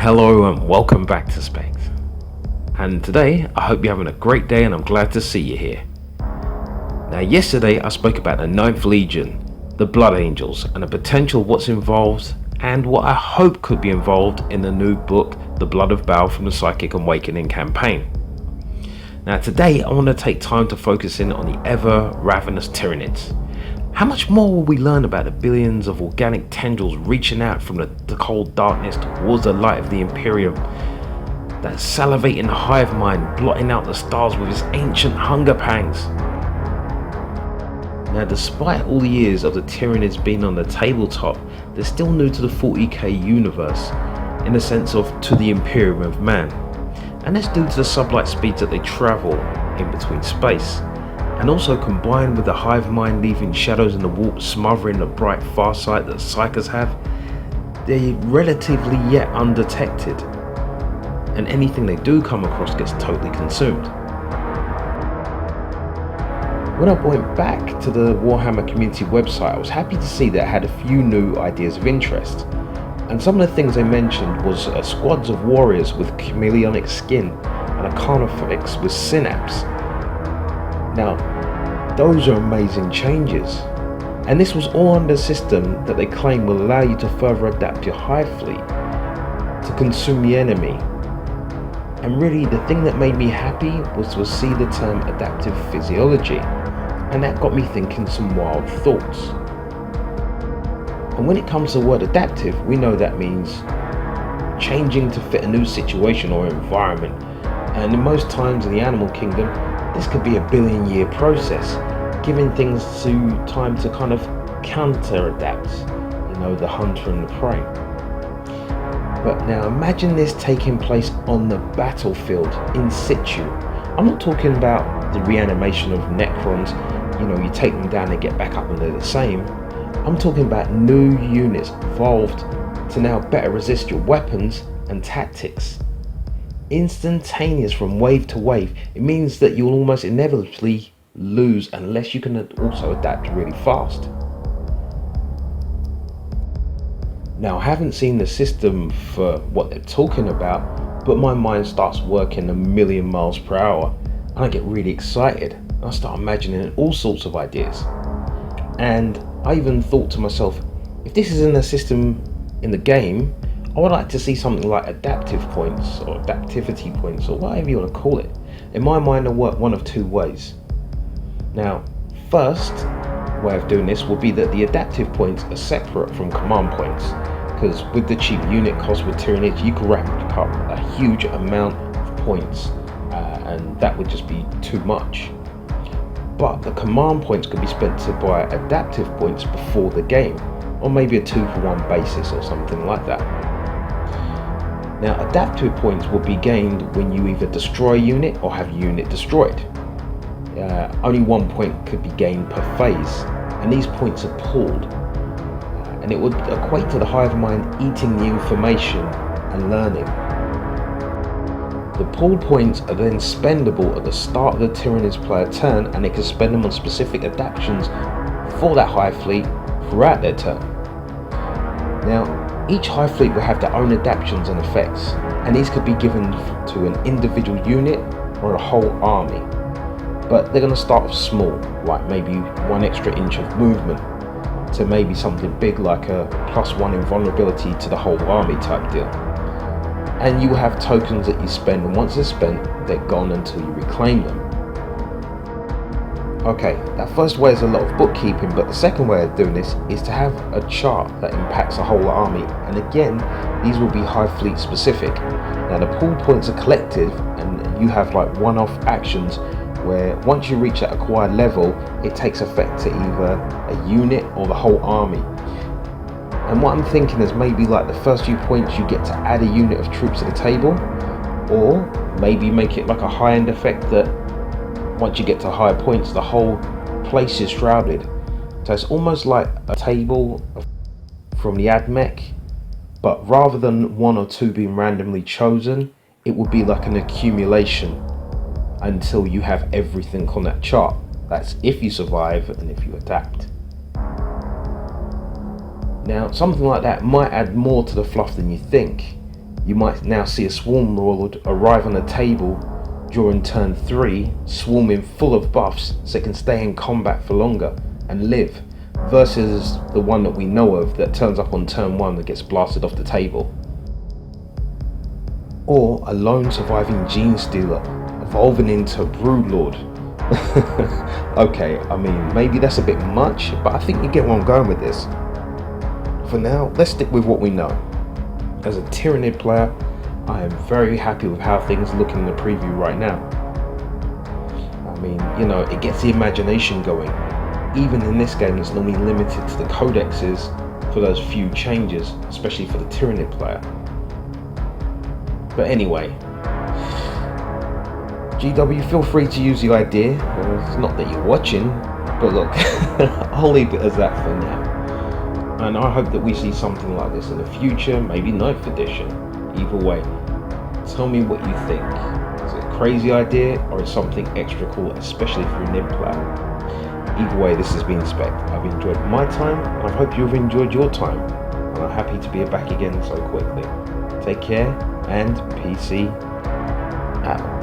Hello and welcome back to Spekd. And today, I hope you're having a great day and I'm glad to see you here. Now yesterday I spoke about the 9th Legion, the Blood Angels, and the potential of what's involved and what I hope could be involved in the new book, The Blood of Baal from the Psychic Awakening campaign. Now today I want to take time to focus in on the ever ravenous Tyranids. How much more will we learn about the billions of organic tendrils reaching out from the cold darkness towards the light of the Imperium? That salivating hive mind blotting out the stars with its ancient hunger pangs. Now despite all the years of the Tyranids being on the tabletop, they're still new to the 40k universe, in the sense of to the Imperium of man. And that's due to the sublight speeds that they travel in between space. And also combined with the hive mind leaving shadows in the warp smothering the bright far sight that psychers have, they're relatively yet undetected, and anything they do come across gets totally consumed. When I went back to the Warhammer community website, I was happy to see that it had a few new ideas of interest, and some of the things they mentioned was squads of warriors with chameleonic skin and a carnifex with synapse. Now, those are amazing changes, and this was all under a system that they claim will allow you to further adapt your hive fleet to consume the enemy. And really the thing that made me happy was to see the term adaptive physiology, and that got me thinking some wild thoughts. And when it comes to the word adaptive, we know that means changing to fit a new situation or environment, and in most times in the animal kingdom this could be a billion-year process, giving things time to kind of counter-adapt, the hunter and the prey. But now imagine this taking place on the battlefield, in situ. I'm not talking about the reanimation of Necrons, you take them down and get back up and they're the same. I'm talking about new units evolved to now better resist your weapons and tactics. Instantaneous from wave to wave. It means that you'll almost inevitably lose unless you can also adapt really fast. Now I haven't seen the system for what they're talking about, but my mind starts working a million miles per hour and I get really excited. I start imagining all sorts of ideas, and I even thought to myself, if this is in the system in the game, I would like to see something like adaptive points or adaptivity points or whatever you want to call it. In my mind, it'll work one of two ways. Now, first way of doing this will be that the adaptive points are separate from command points, because with the cheap unit cost with Tyranids, you could rack up a huge amount of points, and that would just be too much. But the command points could be spent to buy adaptive points before the game, or maybe a 2-for-1 basis or something like that. Now, adaptive points will be gained when you either destroy a unit or have a unit destroyed. Only 1 point could be gained per phase, and these points are pooled. And it would equate to the hive mind eating the information and learning. The pooled points are then spendable at the start of the Tyranids player turn, and they can spend them on specific adaptations for that hive fleet throughout their turn. Now, each hive fleet will have their own adaptations and effects, and these could be given to an individual unit or a whole army. But they're going to start off small, like maybe 1 extra inch of movement, to maybe something big like a +1 invulnerability to the whole army type deal. And you have tokens that you spend, and once they're spent, they're gone until you reclaim them. Okay, that first way is a lot of bookkeeping, but the second way of doing this is to have a chart that impacts a whole army, and again, these will be hive fleet specific. Now the pool points are collective, and you have like one-off actions where once you reach that acquired level, it takes effect to either a unit or the whole army. And what I'm thinking is maybe like the first few points you get to add a unit of troops to the table, or maybe make it like a high-end effect that once you get to higher points, the whole place is shrouded. So it's almost like a table from the AdMech, but rather than 1 or 2 being randomly chosen, it would be like an accumulation until you have everything on that chart. That's if you survive and if you adapt. Now, something like that might add more to the fluff than you think. You might now see a Swarm Lord arrive on the table during turn 3, swarming full of buffs so it can stay in combat for longer and live, versus the one that we know of that turns up on turn 1 that gets blasted off the table. Or a lone surviving Gene Stealer evolving into Broodlord. Okay, I mean, maybe that's a bit much, but I think you get where I'm going with this. For now, let's stick with what we know. As a Tyranid player, I am very happy with how things look in the preview right now. I mean, you know, it gets the imagination going. Even in this game, it's normally limited to the codexes for those few changes, especially for the Tyranid player. But anyway, GW, feel free to use the idea. It's not that you're watching, but look, I'll leave it as that for now. And I hope that we see something like this in the future, maybe 9th edition. Either way, tell me what you think. Is it a crazy idea or is something extra cool, especially for a Nib player? Either way, this has been Spekd. I've enjoyed my time, and I hope you've enjoyed your time. And I'm happy to be back again so quickly. Take care, and PC out.